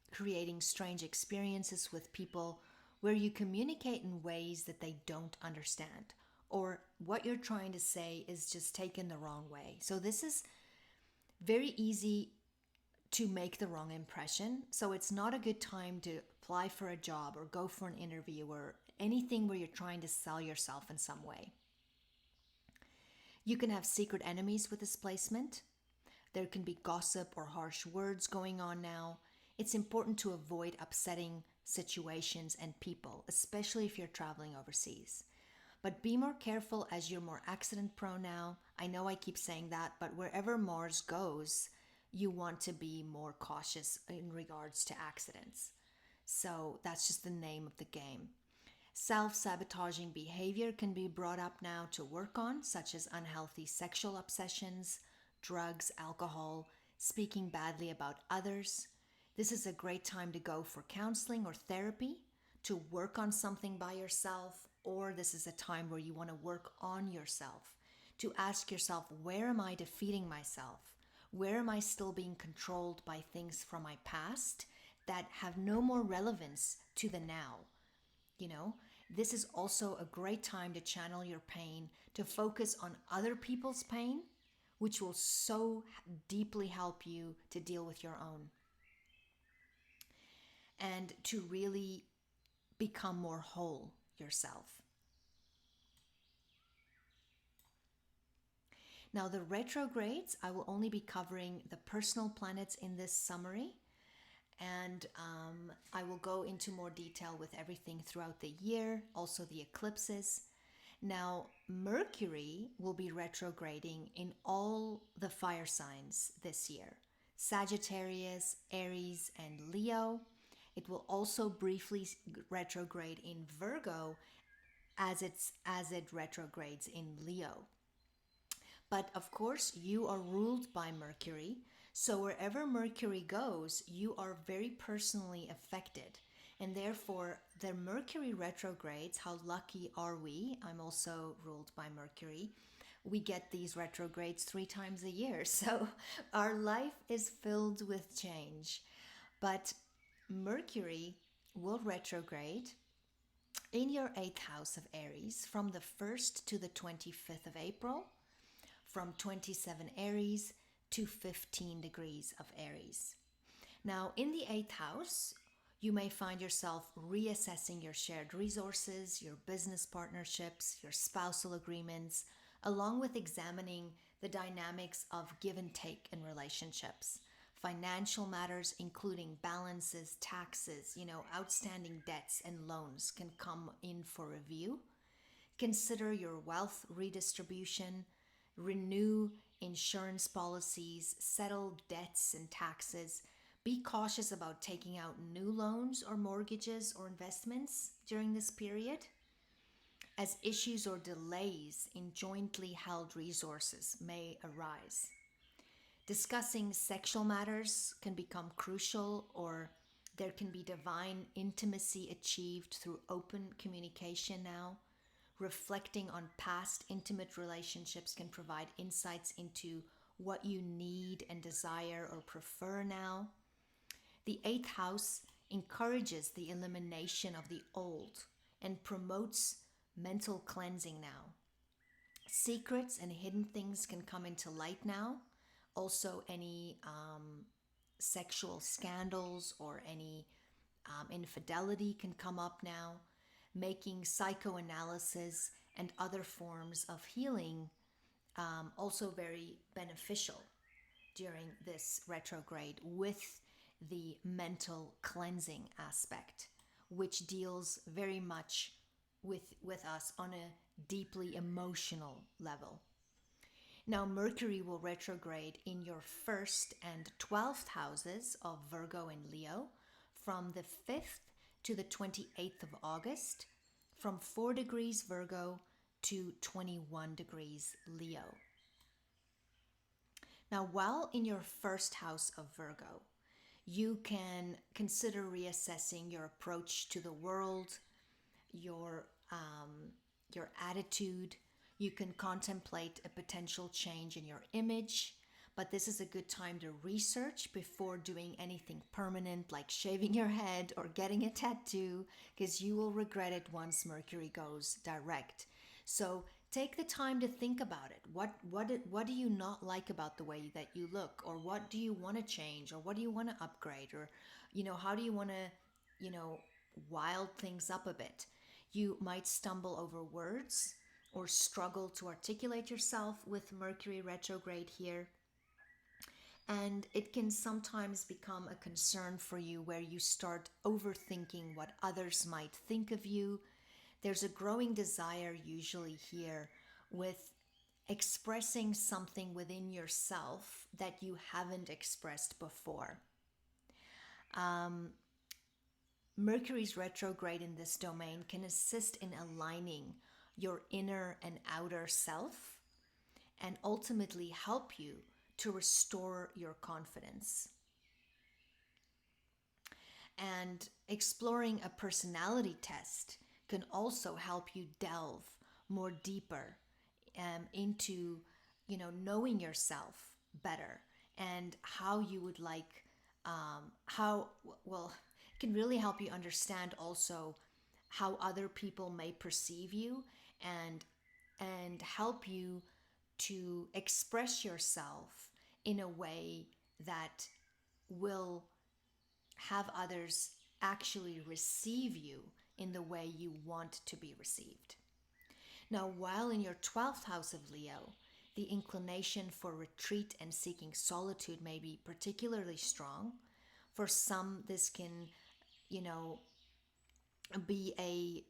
creating strange experiences with people where you communicate in ways that they don't understand, or what you're trying to say is just taken the wrong way. So this is very easy to make the wrong impression. So it's not a good time to apply for a job or go for an interview or anything where you're trying to sell yourself in some way. You can have secret enemies with this placement. There can be gossip or harsh words going on now. It's important to avoid upsetting situations and people, especially if you're traveling overseas. But be more careful as you're more accident prone now. I know I keep saying that, but wherever Mars goes, you want to be more cautious in regards to accidents. So that's just the name of the game. Self-sabotaging behavior can be brought up now to work on, such as unhealthy sexual obsessions, drugs, alcohol, speaking badly about others. This is a great time to go for counseling or therapy, to work on something by yourself, or this is a time where you want to work on yourself, to ask yourself, where am I defeating myself? Where am I still being controlled by things from my past that have no more relevance to the now? You know, this is also a great time to channel your pain, to focus on other people's pain, which will so deeply help you to deal with your own. And to really become more whole yourself. Now, the retrogrades, I will only be covering the personal planets in this summary. And I will go into more detail with everything throughout the year, also the eclipses. Now, Mercury will be retrograding in all the fire signs this year: Sagittarius, Aries, and Leo. It will also briefly retrograde in Virgo as it retrogrades in Leo. But of course, you are ruled by Mercury. So wherever Mercury goes, you are very personally affected. And therefore, the Mercury retrogrades, how lucky are we? I'm also ruled by Mercury. We get these retrogrades 3 times a year. So our life is filled with change. But Mercury will retrograde in your 8th house of Aries from the 1st to the 25th of April, from 27 Aries to 15 degrees of Aries. Now, in the 8th house, you may find yourself reassessing your shared resources, your business partnerships, your spousal agreements, along with examining the dynamics of give and take in relationships. Financial matters, including balances, taxes, outstanding debts and loans, can come in for review. Consider your wealth redistribution, renew insurance policies, settle debts and taxes. Be cautious about taking out new loans or mortgages or investments during this period, as issues or delays in jointly held resources may arise. Discussing sexual matters can become crucial, or there can be divine intimacy achieved through open communication now. Reflecting on past intimate relationships can provide insights into what you need and desire or prefer now. The 8th house encourages the elimination of the old and promotes mental cleansing now. Secrets and hidden things can come into light now. Also, any sexual scandals or any infidelity can come up now. Making psychoanalysis and other forms of healing also very beneficial during this retrograde, with the mental cleansing aspect, which deals very much with us on a deeply emotional level. Now, Mercury will retrograde in your 1st and 12th houses of Virgo and Leo from the 5th to the 28th of August, from 4 degrees Virgo to 21 degrees Leo. Now, while in your 1st house of Virgo, you can consider reassessing your approach to the world, your attitude. You can contemplate a potential change in your image, but this is a good time to research before doing anything permanent like shaving your head or getting a tattoo, because you will regret it once Mercury goes direct. So take the time to think about it. What do you not like about the way that you look, or what do you want to change, or what do you want to upgrade, or how do you want to wild things up a bit? You might stumble over words or struggle to articulate yourself with Mercury retrograde here. And it can sometimes become a concern for you, where you start overthinking what others might think of you. There's a growing desire usually here with expressing something within yourself that you haven't expressed before. Mercury's retrograde in this domain can assist in aligning your inner and outer self, and ultimately help you to restore your confidence. And exploring a personality test can also help you delve more deeper into knowing yourself better, and how you would like it can really help you understand also how other people may perceive you, and help you to express yourself in a way that will have others actually receive you in the way you want to be received. Now, while in your 12th house of Leo, the inclination for retreat and seeking solitude may be particularly strong. For some, this can, be a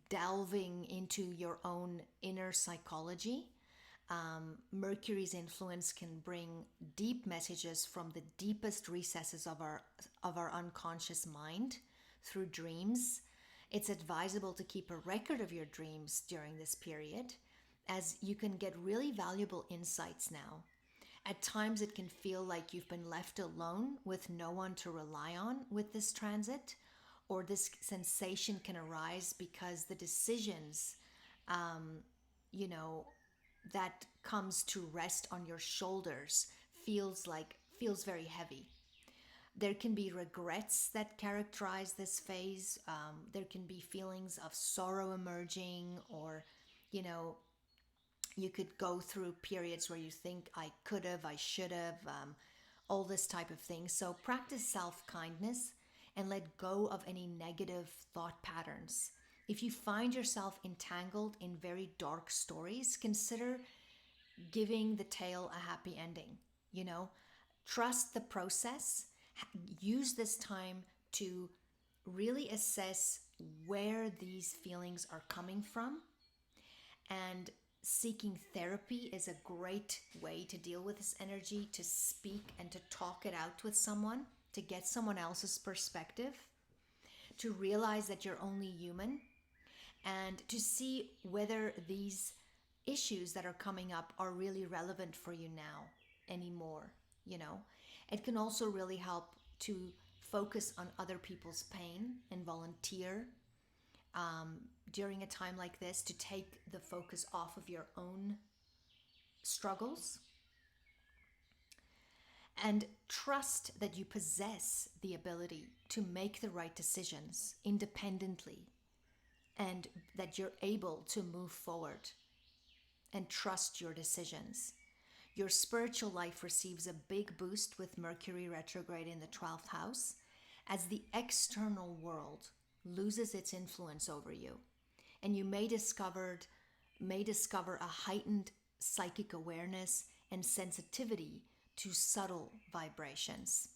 delving into your own inner psychology. Mercury's influence can bring deep messages from the deepest recesses of our unconscious mind through dreams. It's advisable to keep a record of your dreams during this period, as you can get really valuable insights now. At times it can feel like you've been left alone with no one to rely on with this transit, or this sensation can arise because the decisions, that comes to rest on your shoulders feels very heavy. There can be regrets that characterize this phase. There can be feelings of sorrow emerging, or, you could go through periods where you think, I could have, I should have, all this type of thing. So practice self-kindness and let go of any negative thought patterns. If you find yourself entangled in very dark stories, consider giving the tale a happy ending, you know? Trust the process. Use this time to really assess where these feelings are coming from. And seeking therapy is a great way to deal with this energy, to speak and to talk it out with someone, to get someone else's perspective, to realize that you're only human, and to see whether these issues that are coming up are really relevant for you now anymore, you know. It can also really help to focus on other people's pain and volunteer during a time like this, to take the focus off of your own struggles, and trust that you possess the ability to make the right decisions independently, and that you're able to move forward and trust your decisions. Your spiritual life receives a big boost with Mercury retrograde in the 12th house, as the external world loses its influence over you, and you may discover a heightened psychic awareness and sensitivity to subtle vibrations.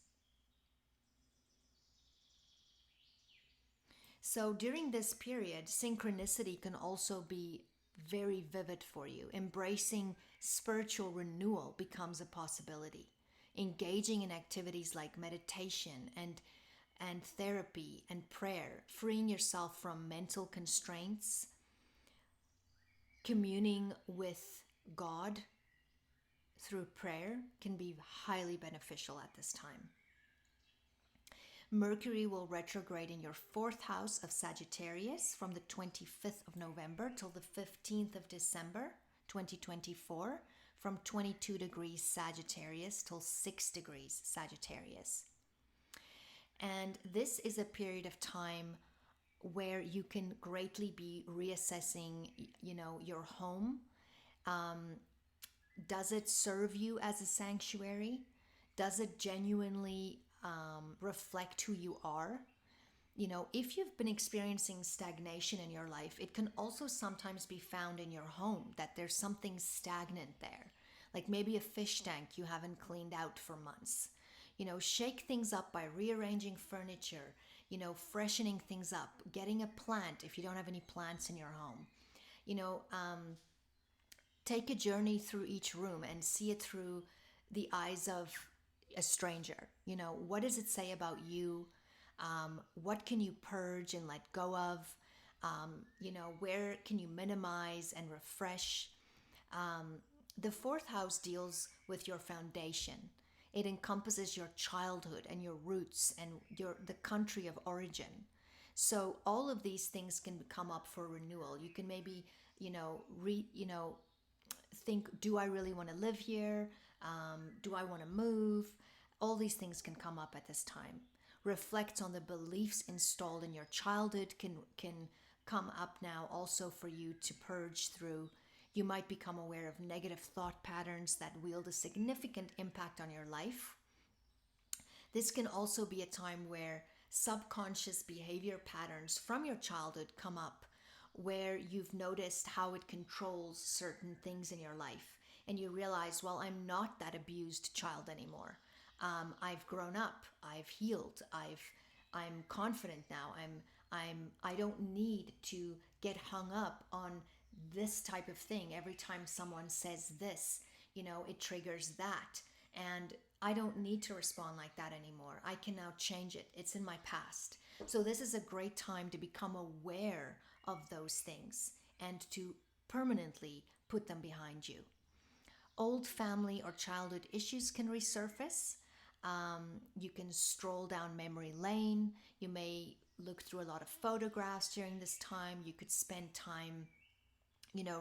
So during this period, synchronicity can also be very vivid for you. Embracing spiritual renewal becomes a possibility. Engaging in activities like meditation and therapy and prayer, freeing yourself from mental constraints, communing with God through prayer can be highly beneficial at this time. Mercury will retrograde in your 4th house of Sagittarius from the 25th of November till the 15th of December 2024, from 22 degrees Sagittarius till 6 degrees Sagittarius. And this is a period of time where you can greatly be reassessing, your home. Does it serve you as a sanctuary? Does it genuinely reflect who you are? If you've been experiencing stagnation in your life, it can also sometimes be found in your home, that there's something stagnant there. Like maybe a fish tank you haven't cleaned out for months. Shake things up by rearranging furniture, freshening things up, getting a plant if you don't have any plants in your home. Take a journey through each room and see it through the eyes of a stranger. What does it say about you? What can you purge and let go of? Where can you minimize and refresh? The 4th house deals with your foundation. It encompasses your childhood and your roots and the country of origin. So all of these things can come up for renewal. You can maybe, think, do I really want to live here? Do I want to move? All these things can come up at this time. Reflect on the beliefs installed in your childhood can come up now also for you to purge through. You might become aware of negative thought patterns that wield a significant impact on your life. This can also be a time where subconscious behavior patterns from your childhood come up, where you've noticed how it controls certain things in your life, and you realize, well, I'm not that abused child anymore. I've grown up. I've healed. I'm confident now. I don't need to get hung up on this type of thing. Every time someone says this, it triggers that, and I don't need to respond like that anymore. I can now change it. It's in my past. So this is a great time to become aware of those things and to permanently put them behind you. Old family or childhood issues can resurface. You can stroll down memory lane. You may look through a lot of photographs during this time. You could spend time,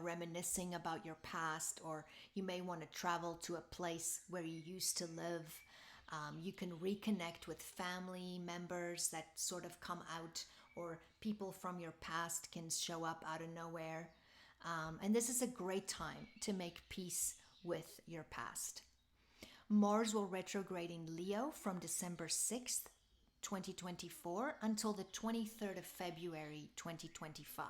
reminiscing about your past, or you may want to travel to a place where you used to live. You can reconnect with family members that sort of come out, or people from your past can show up out of nowhere. And this is a great time to make peace with your past. Mars will retrograde in Leo from December 6th, 2024 until the 23rd of February, 2025.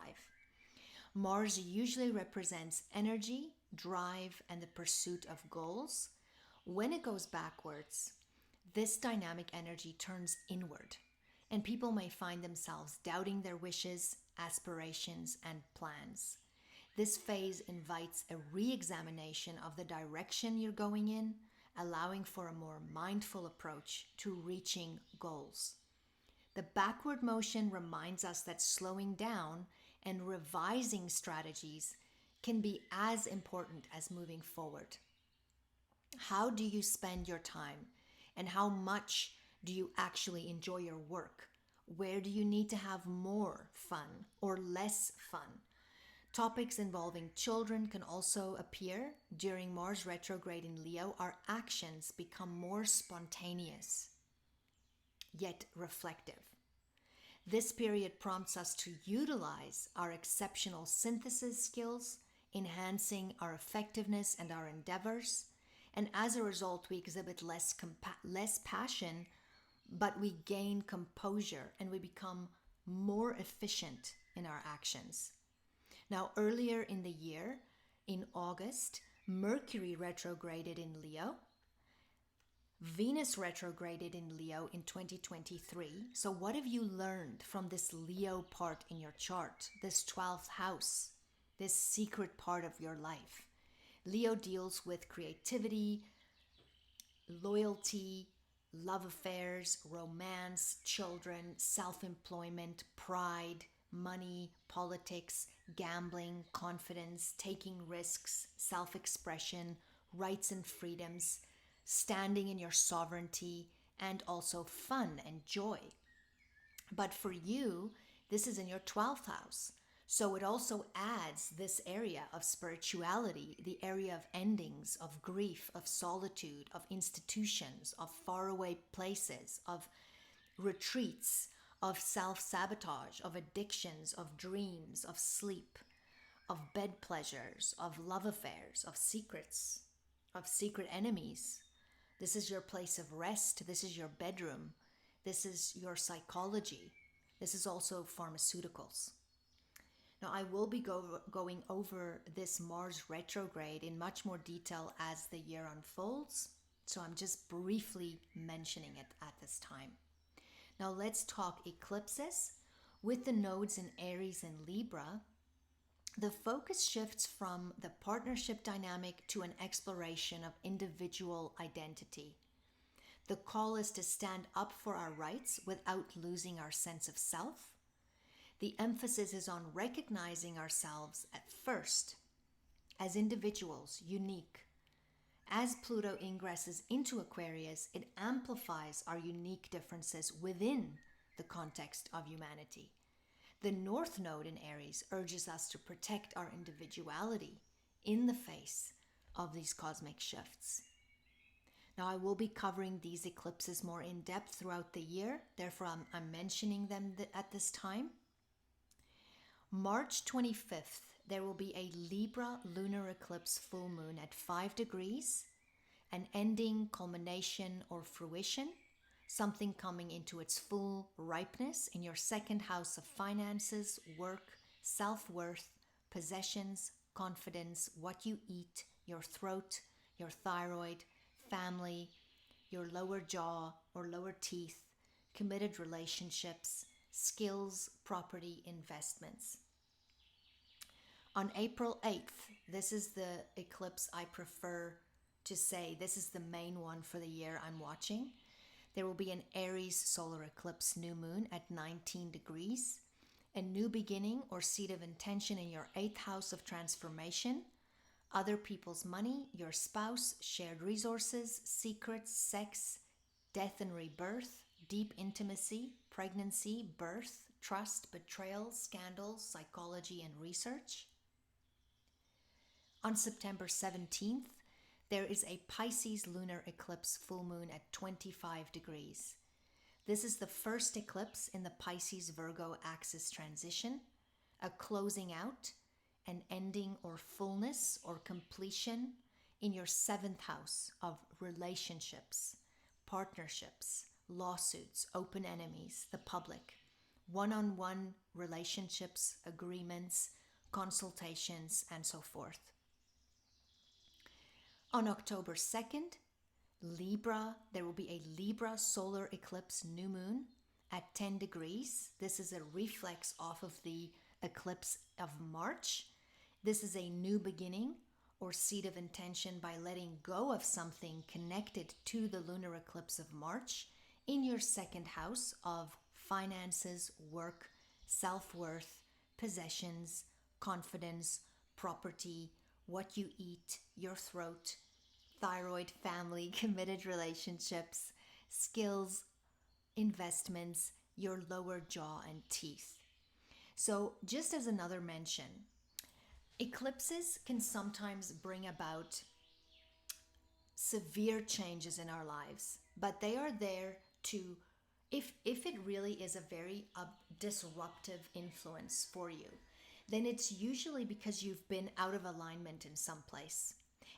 Mars usually represents energy, drive, and the pursuit of goals, when it goes backwards, this dynamic energy turns inward, and people may find themselves doubting their wishes, aspirations, and plans. This phase invites a re-examination of the direction you're going in, allowing for a more mindful approach to reaching goals. The backward motion reminds us that slowing down and revising strategies can be as important as moving forward. How do you spend your time, and how much do you actually enjoy your work? Where do you need to have more fun or less fun? Topics involving children can also appear. During Mars retrograde in Leo, our actions become more spontaneous, yet reflective. This period prompts us to utilize our exceptional synthesis skills, enhancing our effectiveness and our endeavors. And as a result, we exhibit less passion, but we gain composure and we become more efficient in our actions. Now, earlier in the year, in August, Mercury retrograded in Leo. Venus retrograded in Leo in 2023. So what have you learned from this Leo part in your chart, this 12th house, this secret part of your life? Leo deals with creativity, loyalty, love affairs, romance, children, self-employment, pride, money, politics, gambling, confidence, taking risks, self-expression, rights and freedoms, standing in your sovereignty, and also fun and joy. But for you, this is in your 12th house. So it also adds this area of spirituality, the area of endings, of grief, of solitude, of institutions, of faraway places, of retreats, of self-sabotage, of addictions, of dreams, of sleep, of bed pleasures, of love affairs, of secrets, of secret enemies. This is your place of rest. This is your bedroom. This is your psychology. This is also pharmaceuticals. Now, I will be going over this Mars retrograde in much more detail as the year unfolds, so I'm just briefly mentioning it at this time. Now, let's talk eclipses. With the nodes in Aries and Libra, the focus shifts from the partnership dynamic to an exploration of individual identity. The call is to stand up for our rights without losing our sense of self. The emphasis is on recognizing ourselves at first as individuals, unique. As Pluto ingresses into Aquarius, it amplifies our unique differences within the context of humanity. The North Node in Aries urges us to protect our individuality in the face of these cosmic shifts. Now, I will be covering these eclipses more in depth throughout the year, therefore I'm mentioning them at this time. March 25th, there will be a Libra Lunar Eclipse full moon at 5 degrees, an ending, culmination, or fruition, something coming into its full ripeness in your second house of finances, work, self-worth, possessions, confidence, what you eat, your throat, your thyroid, family, your lower jaw or lower teeth, committed relationships, skills, property, investments. On April 8th, this is the eclipse I prefer to say. This is the main one for the year I'm watching. There will be an Aries Solar Eclipse new moon at 19 degrees, a new beginning or seed of intention in your 8th house of transformation, other people's money, your spouse, shared resources, secrets, sex, death and rebirth, deep intimacy, pregnancy, birth, trust, betrayal, scandals, psychology, and research. On September 17th, there is a Pisces lunar eclipse full moon at 25 degrees. This is the first eclipse in the Pisces-Virgo axis transition, a closing out, an ending or fullness or completion in your 7th house of relationships, partnerships, lawsuits, open enemies, the public, one-on-one relationships, agreements, consultations, and so forth. On October 2nd, Libra, there will be a Libra Solar Eclipse new moon at 10 degrees. This is a reflex off of the eclipse of March. This is a new beginning or seed of intention by letting go of something connected to the lunar eclipse of March in your second house of finances, work, self-worth, possessions, confidence, property, what you eat, your throat, thyroid, family, committed relationships, skills, investments, your lower jaw and teeth. So, just as another mention, eclipses can sometimes bring about severe changes in our lives, but they are there to, if it really is a very disruptive influence for you, then it's usually because you've been out of alignment in some place.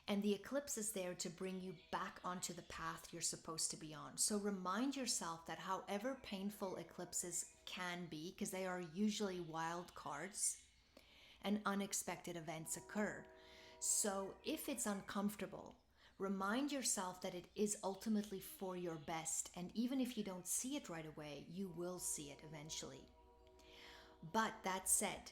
And the eclipse is there to bring you back onto the path you're supposed to be on. So remind yourself that however painful eclipses can be, because they are usually wild cards and unexpected events occur. So if it's uncomfortable, remind yourself that it is ultimately for your best. And even if you don't see it right away, you will see it eventually. But that said,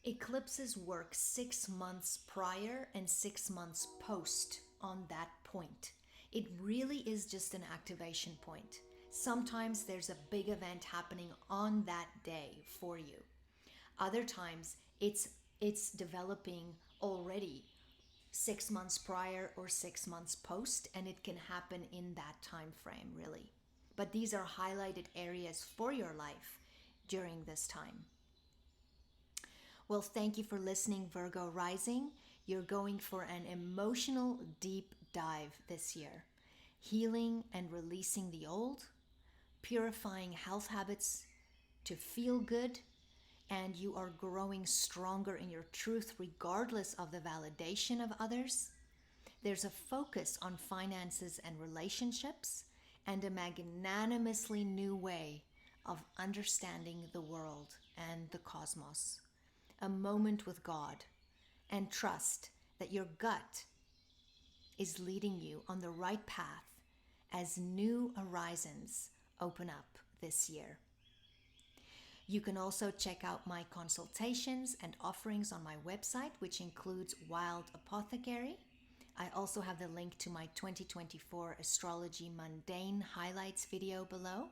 eclipses work 6 months prior and 6 months post on that point. It really is just an activation point. Sometimes there's a big event happening on that day for you. Other times it's developing already 6 months prior or 6 months post, and it can happen in that time frame really. But these are highlighted areas for your life during this time. Well, thank you for listening, Virgo rising. You're going for an emotional deep dive this year. Healing and releasing the old, purifying health habits to feel good, and you are growing stronger in your truth regardless of the validation of others. There's a focus on finances and relationships and a magnanimously new way of understanding the world and the cosmos. A moment with God, and trust that your gut is leading you on the right path as new horizons open up this year. You can also check out my consultations and offerings on my website, which includes Wild Apothecary. I also have the link to my 2024 Astrology Mundane Highlights video below.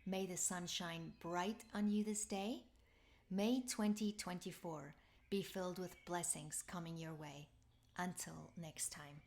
May the sun shine bright on you this day. May 2024 be filled with blessings coming your way. Until next time.